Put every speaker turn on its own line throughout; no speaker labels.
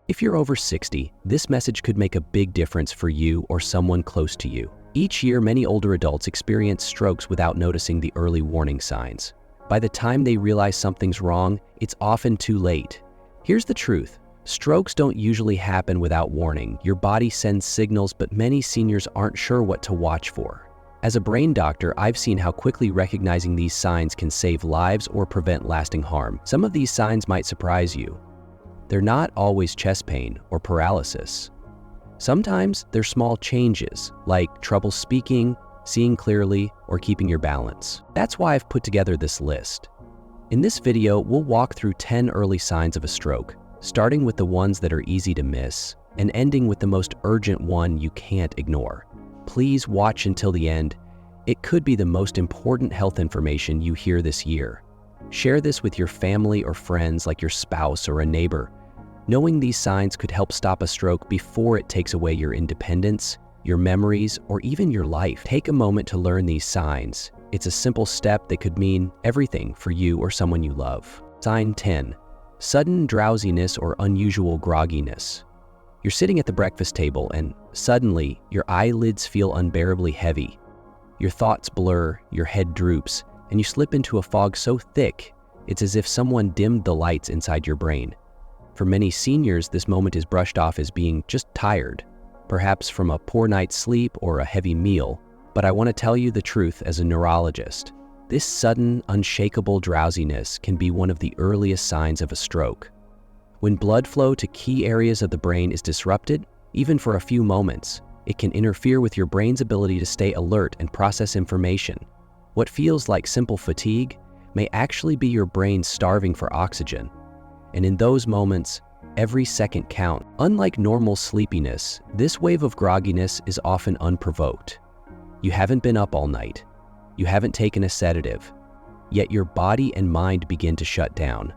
If you're over 60, this message could make a big difference for you or someone close to you. Each year, many older adults experience strokes without noticing the early warning signs. By the time they realize something's wrong, it's often too late. Here's the truth. Strokes don't usually happen without warning. Your body sends signals, but many seniors aren't sure what to watch for. As a brain doctor, I've seen how quickly recognizing these signs can save lives or prevent lasting harm. Some of these signs might surprise you. They're not always chest pain or paralysis. Sometimes they're small changes, like trouble speaking, seeing clearly, or keeping your balance. That's why I've put together this list. In this video, we'll walk through 10 early signs of a stroke, starting with the ones that are easy to miss, and ending with the most urgent one you can't ignore. Please watch until the end. It could be the most important health information you hear this year. Share this with your family or friends, like your spouse or a neighbor. Knowing these signs could help stop a stroke before it takes away your independence, your memories, or even your life. Take a moment to learn these signs. It's a simple step that could mean everything for you or someone you love. Sign 10. Sudden drowsiness or unusual grogginess. You're sitting at the breakfast table and suddenly your eyelids feel unbearably heavy. Your thoughts blur, your head droops, and you slip into a fog so thick it's as if someone dimmed the lights inside your brain. For many seniors, this moment is brushed off as being just tired, perhaps from a poor night's sleep or a heavy meal. But I want to tell you the truth as a neurologist. This sudden, unshakable drowsiness can be one of the earliest signs of a stroke. When blood flow to key areas of the brain is disrupted, even for a few moments, it can interfere with your brain's ability to stay alert and process information. What feels like simple fatigue may actually be your brain starving for oxygen. And in those moments, every second counts. Unlike normal sleepiness, this wave of grogginess is often unprovoked. You haven't been up all night. You haven't taken a sedative, yet your body and mind begin to shut down.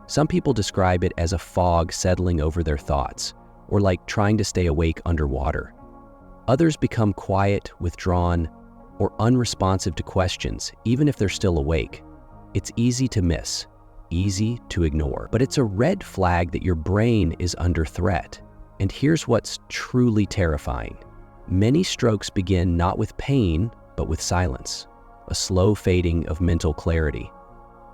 Some people describe it as a fog settling over their thoughts, or like trying to stay awake underwater. Others become quiet, withdrawn, or unresponsive to questions, even if they're still awake. It's easy to miss, easy to ignore, but it's a red flag that your brain is under threat. And here's what's truly terrifying. Many strokes begin not with pain, but with silence. A slow fading of mental clarity.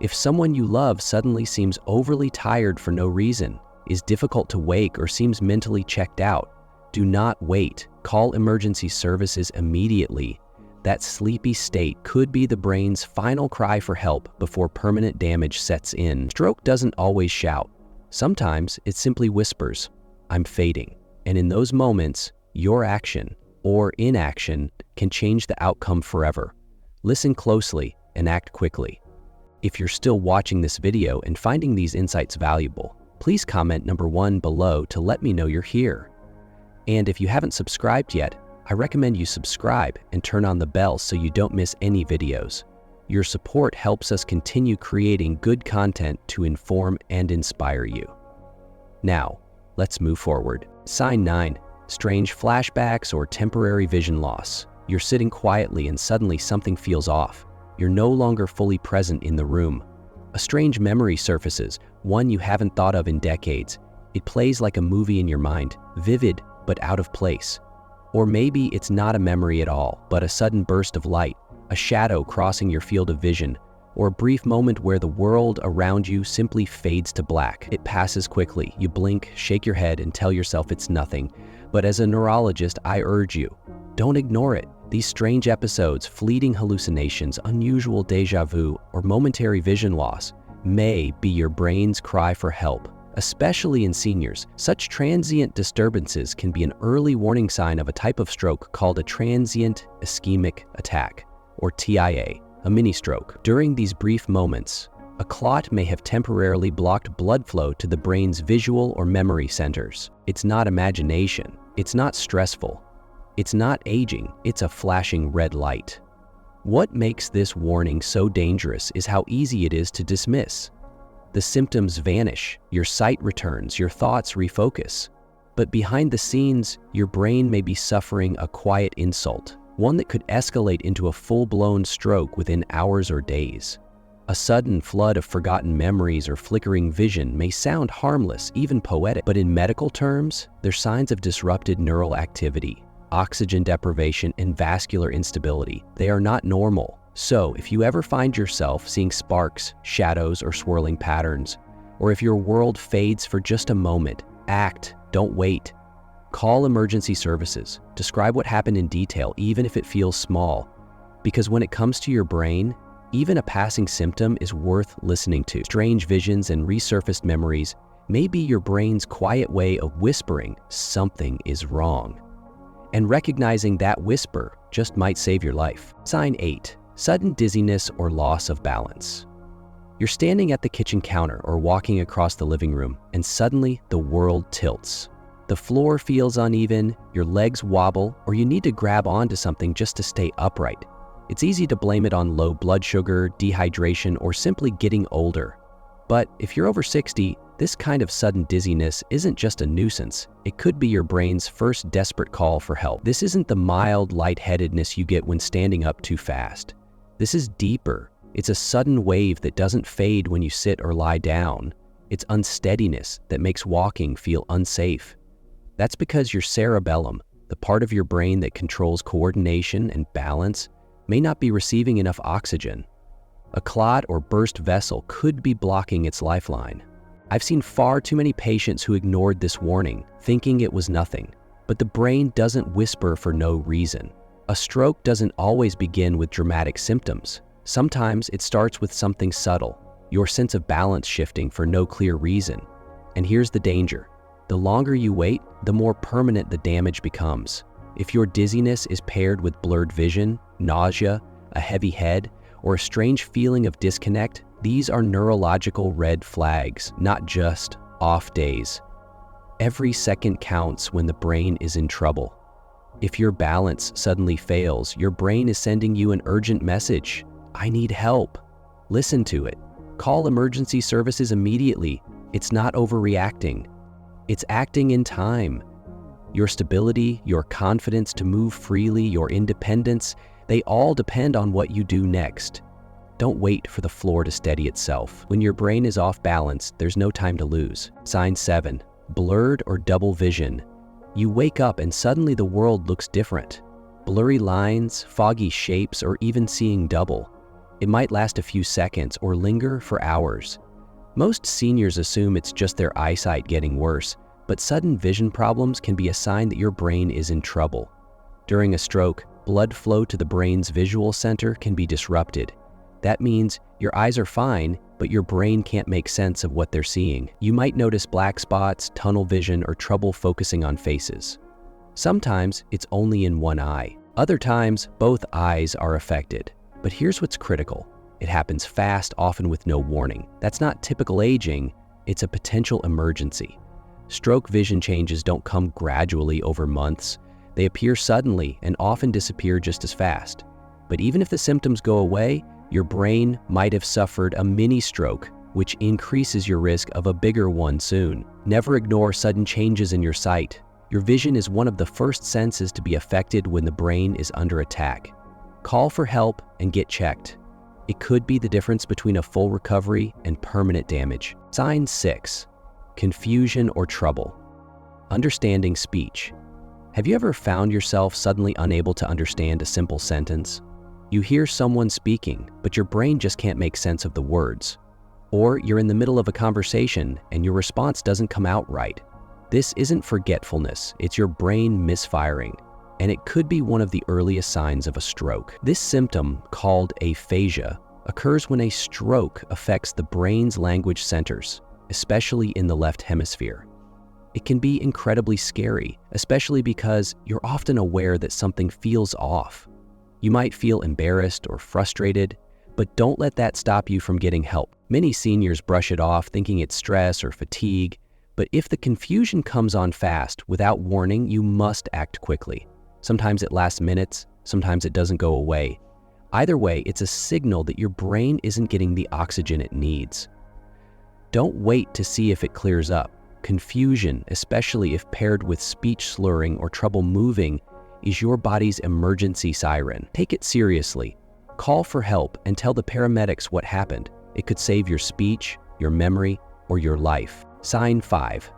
If someone you love suddenly seems overly tired for no reason, is difficult to wake, or seems mentally checked out, do not wait. Call emergency services immediately. That sleepy state could be the brain's final cry for help before permanent damage sets in. Stroke doesn't always shout. Sometimes it simply whispers, "I'm fading." And in those moments, your action or inaction can change the outcome forever. Listen closely and act quickly. If you're still watching this video and finding these insights valuable, please comment number 1 below to let me know you're here. And if you haven't subscribed yet, I recommend you subscribe and turn on the bell so you don't miss any videos. Your support helps us continue creating good content to inform and inspire you. Now, let's move forward. Sign 9. Strange flashbacks or temporary vision loss. You're sitting quietly and suddenly something feels off. You're no longer fully present in the room. A strange memory surfaces, one you haven't thought of in decades. It plays like a movie in your mind, vivid but out of place. Or maybe it's not a memory at all, but a sudden burst of light, a shadow crossing your field of vision, or a brief moment where the world around you simply fades to black. It passes quickly. You blink, shake your head, and tell yourself it's nothing. But as a neurologist, I urge you, don't ignore it. These strange episodes, fleeting hallucinations, unusual déjà vu, or momentary vision loss may be your brain's cry for help. Especially in seniors, such transient disturbances can be an early warning sign of a type of stroke called a transient ischemic attack, or TIA, a mini stroke. During these brief moments, a clot may have temporarily blocked blood flow to the brain's visual or memory centers. It's not imagination. It's not stressful. It's not aging. It's a flashing red light. What makes this warning so dangerous is how easy it is to dismiss. The symptoms vanish, your sight returns, your thoughts refocus. But behind the scenes, your brain may be suffering a quiet insult, one that could escalate into a full-blown stroke within hours or days. A sudden flood of forgotten memories or flickering vision may sound harmless, even poetic, but in medical terms, they're signs of disrupted neural activity, oxygen deprivation, and vascular instability. They are not normal. So, if you ever find yourself seeing sparks, shadows, or swirling patterns, or if your world fades for just a moment, act, don't wait. Call emergency services. Describe what happened in detail, even if it feels small. Because when it comes to your brain, even a passing symptom is worth listening to. Strange visions and resurfaced memories may be your brain's quiet way of whispering something is wrong. And recognizing that whisper just might save your life. Sign 8. Sudden dizziness or loss of balance. You're standing at the kitchen counter or walking across the living room, and suddenly the world tilts. The floor feels uneven, your legs wobble, or you need to grab onto something just to stay upright. It's easy to blame it on low blood sugar, dehydration, or simply getting older. But if you're over 60, this kind of sudden dizziness isn't just a nuisance. It could be your brain's first desperate call for help. This isn't the mild lightheadedness you get when standing up too fast. This is deeper. It's a sudden wave that doesn't fade when you sit or lie down. It's unsteadiness that makes walking feel unsafe. That's because your cerebellum, the part of your brain that controls coordination and balance, may not be receiving enough oxygen. A clot or burst vessel could be blocking its lifeline. I've seen far too many patients who ignored this warning, thinking it was nothing. But the brain doesn't whisper for no reason. A stroke doesn't always begin with dramatic symptoms. Sometimes it starts with something subtle, your sense of balance shifting for no clear reason. And here's the danger. The longer you wait, the more permanent the damage becomes. If your dizziness is paired with blurred vision, nausea, a heavy head, or a strange feeling of disconnect, these are neurological red flags, not just off days. Every second counts when the brain is in trouble. If your balance suddenly fails, your brain is sending you an urgent message. I need help. Listen to it. Call emergency services immediately. It's not overreacting. It's acting in time. Your stability, your confidence to move freely, your independence, they all depend on what you do next. Don't wait for the floor to steady itself. When your brain is off balance, there's no time to lose. Sign 7. Blurred or double vision. You wake up and suddenly the world looks different. Blurry lines, foggy shapes, or even seeing double. It might last a few seconds or linger for hours. Most seniors assume it's just their eyesight getting worse, but sudden vision problems can be a sign that your brain is in trouble. During a stroke, blood flow to the brain's visual center can be disrupted. That means your eyes are fine, but your brain can't make sense of what they're seeing. You might notice black spots, tunnel vision, or trouble focusing on faces. Sometimes it's only in one eye. Other times, both eyes are affected. But here's what's critical. It happens fast, often with no warning. That's not typical aging, it's a potential emergency. Stroke vision changes don't come gradually over months. They appear suddenly and often disappear just as fast. But even if the symptoms go away, your brain might have suffered a mini stroke, which increases your risk of a bigger one soon. Never ignore sudden changes in your sight. Your vision is one of the first senses to be affected when the brain is under attack. Call for help and get checked. It could be the difference between a full recovery and permanent damage. Sign 6. Confusion or trouble. Understanding speech. Have you ever found yourself suddenly unable to understand a simple sentence? You hear someone speaking, but your brain just can't make sense of the words. Or you're in the middle of a conversation and your response doesn't come out right. This isn't forgetfulness, it's your brain misfiring, and it could be one of the earliest signs of a stroke. This symptom, called aphasia, occurs when a stroke affects the brain's language centers, especially in the left hemisphere. It can be incredibly scary, especially because you're often aware that something feels off. You might feel embarrassed or frustrated, but don't let that stop you from getting help. Many seniors brush it off thinking it's stress or fatigue, but if the confusion comes on fast without warning, you must act quickly. Sometimes it lasts minutes, sometimes it doesn't go away. Either way, it's a signal that your brain isn't getting the oxygen it needs. Don't wait to see if it clears up. Confusion, especially if paired with speech slurring or trouble moving, is your body's emergency siren. Take it seriously. Call for help and tell the paramedics what happened. It could save your speech, your memory, or your life. Sign 5.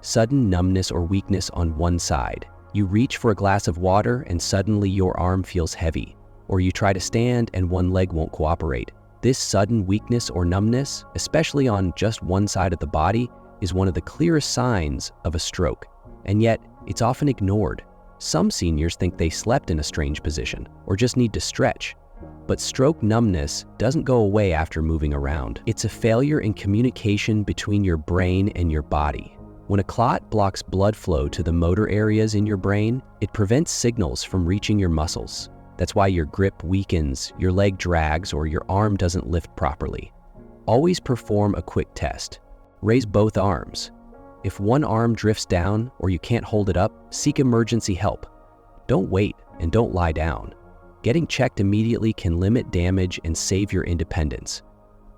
Sudden numbness or weakness on one side. You reach for a glass of water and suddenly your arm feels heavy, or you try to stand and one leg won't cooperate. This sudden weakness or numbness, especially on just one side of the body, is one of the clearest signs of a stroke, and yet it's often ignored. Some seniors think they slept in a strange position or just need to stretch. But stroke numbness doesn't go away after moving around. It's a failure in communication between your brain and your body. When a clot blocks blood flow to the motor areas in your brain, it prevents signals from reaching your muscles. That's why your grip weakens, your leg drags, or your arm doesn't lift properly. Always perform a quick test. Raise both arms. If one arm drifts down or you can't hold it up, seek emergency help. Don't wait and don't lie down. Getting checked immediately can limit damage and save your independence.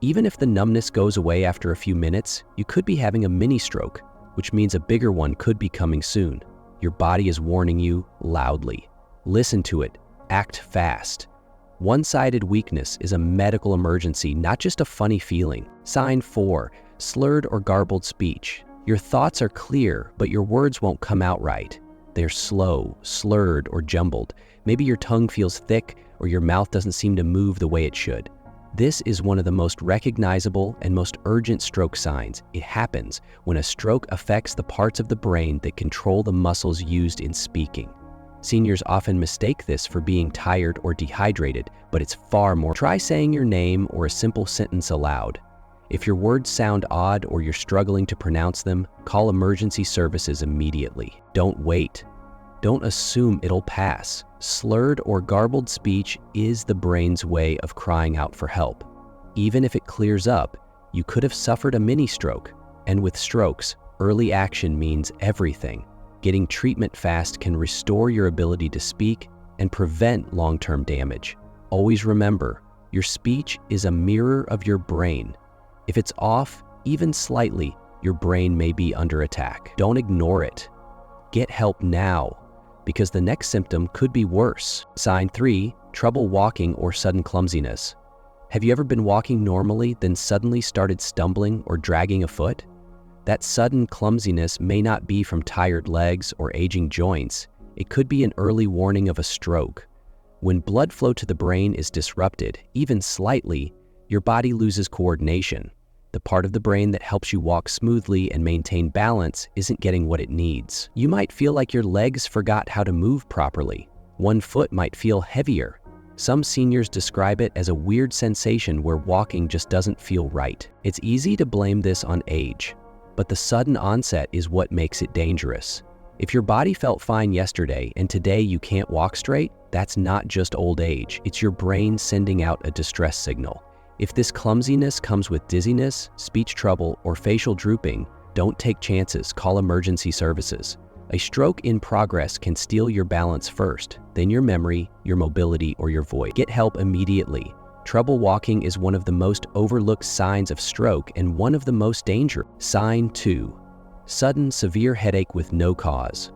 Even if the numbness goes away after a few minutes, you could be having a mini stroke, which means a bigger one could be coming soon. Your body is warning you loudly. Listen to it. Act fast. One-sided weakness is a medical emergency, not just a funny feeling. Sign 4. Slurred or garbled speech. Your thoughts are clear, but your words won't come out right. They're slow, slurred, or jumbled. Maybe your tongue feels thick or your mouth doesn't seem to move the way it should. This is one of the most recognizable and most urgent stroke signs. It happens when a stroke affects the parts of the brain that control the muscles used in speaking. Seniors often mistake this for being tired or dehydrated, but it's far more. Try saying your name or a simple sentence aloud. If your words sound odd or you're struggling to pronounce them, call emergency services immediately. Don't wait. Don't assume it'll pass. Slurred or garbled speech is the brain's way of crying out for help. Even if it clears up, you could have suffered a mini stroke. And with strokes, early action means everything. Getting treatment fast can restore your ability to speak and prevent long-term damage. Always remember, your speech is a mirror of your brain. If it's off, even slightly, your brain may be under attack. Don't ignore it. Get help now, because the next symptom could be worse. Sign 3. Trouble walking or sudden clumsiness. Have you ever been walking normally, then suddenly started stumbling or dragging a foot? That sudden clumsiness may not be from tired legs or aging joints. It could be an early warning of a stroke. When blood flow to the brain is disrupted, even slightly, your body loses coordination. The part of the brain that helps you walk smoothly and maintain balance isn't getting what it needs. You might feel like your legs forgot how to move properly. One foot might feel heavier. Some seniors describe it as a weird sensation where walking just doesn't feel right. It's easy to blame this on age, but the sudden onset is what makes it dangerous. If your body felt fine yesterday and today you can't walk straight, that's not just old age. It's your brain sending out a distress signal. If this clumsiness comes with dizziness, speech trouble, or facial drooping, don't take chances. Call emergency services. A stroke in progress can steal your balance first, then your memory, your mobility, or your voice. Get help immediately. Trouble walking is one of the most overlooked signs of stroke and one of the most dangerous. Sign 2. Sudden severe headache with no cause.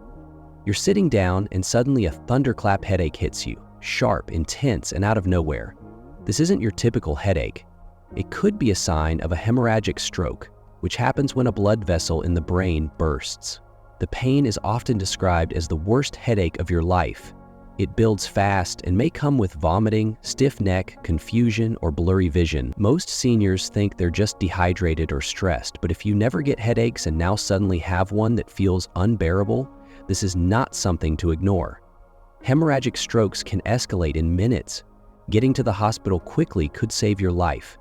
You're sitting down and suddenly a thunderclap headache hits you, sharp, intense, and out of nowhere. This isn't your typical headache. It could be a sign of a hemorrhagic stroke, which happens when a blood vessel in the brain bursts. The pain is often described as the worst headache of your life. It builds fast and may come with vomiting, stiff neck, confusion, or blurry vision. Most seniors think they're just dehydrated or stressed, but if you never get headaches and now suddenly have one that feels unbearable, this is not something to ignore. Hemorrhagic strokes can escalate in minutes. Getting to the hospital quickly could save your life.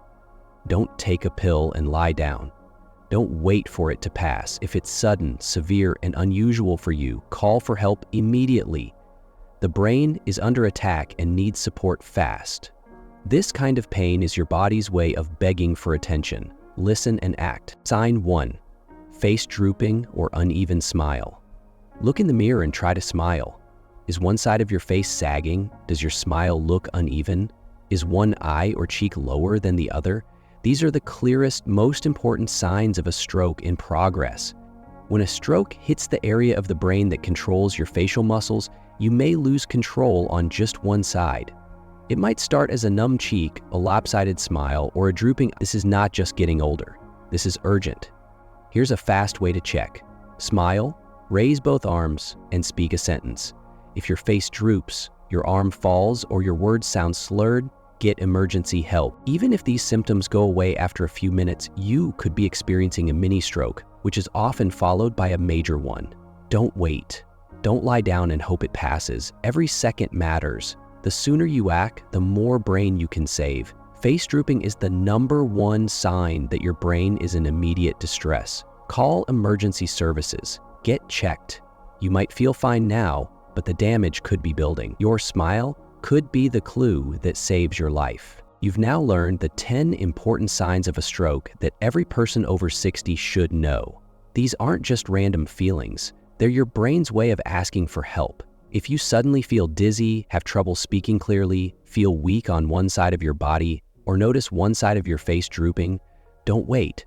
Don't take a pill and lie down. Don't wait for it to pass. If it's sudden, severe, and unusual for you, call for help immediately. The brain is under attack and needs support fast. This kind of pain is your body's way of begging for attention. Listen and act. Sign 1. Face drooping or uneven smile. Look in the mirror and try to smile. Is one side of your face sagging? Does your smile look uneven? Is one eye or cheek lower than the other? These are the clearest, most important signs of a stroke in progress. When a stroke hits the area of the brain that controls your facial muscles, you may lose control on just one side. It might start as a numb cheek, a lopsided smile, or a drooping. This is not just getting older. This is urgent. Here's a fast way to check. Smile, raise both arms, and speak a sentence. If your face droops, your arm falls, or your words sound slurred, get emergency help. Even if these symptoms go away after a few minutes, you could be experiencing a mini stroke, which is often followed by a major one. Don't wait. Don't lie down and hope it passes. Every second matters. The sooner you act, the more brain you can save. Face drooping is the #1 sign that your brain is in immediate distress. Call emergency services. Get checked. You might feel fine now, but the damage could be building. Your smile could be the clue that saves your life. You've now learned the 10 important signs of a stroke that every person over 60 should know. These aren't just random feelings. They're your brain's way of asking for help. If you suddenly feel dizzy, have trouble speaking clearly, feel weak on one side of your body, or notice one side of your face drooping, don't wait.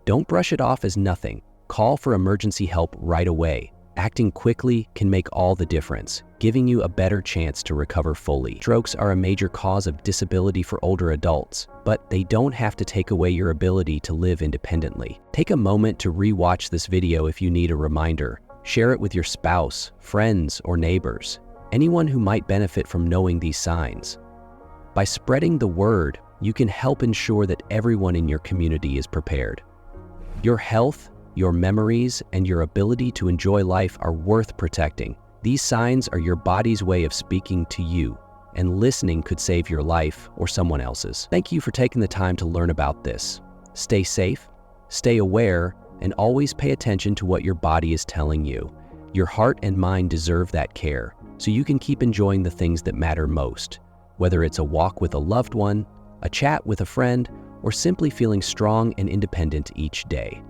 Don't brush it off as nothing. Call for emergency help right away. Acting quickly can make all the difference, giving you a better chance to recover fully. Strokes are a major cause of disability for older adults, but they don't have to take away your ability to live independently. Take a moment to re-watch this video if you need a reminder. Share it with your spouse, friends, or neighbors, anyone who might benefit from knowing these signs. By spreading the word, you can help ensure that everyone in your community is prepared. Your health, your memories, and your ability to enjoy life are worth protecting. These signs are your body's way of speaking to you, and listening could save your life or someone else's. Thank you for taking the time to learn about this. Stay safe, stay aware, and always pay attention to what your body is telling you. Your heart and mind deserve that care, so you can keep enjoying the things that matter most, whether it's a walk with a loved one, a chat with a friend, or simply feeling strong and independent each day.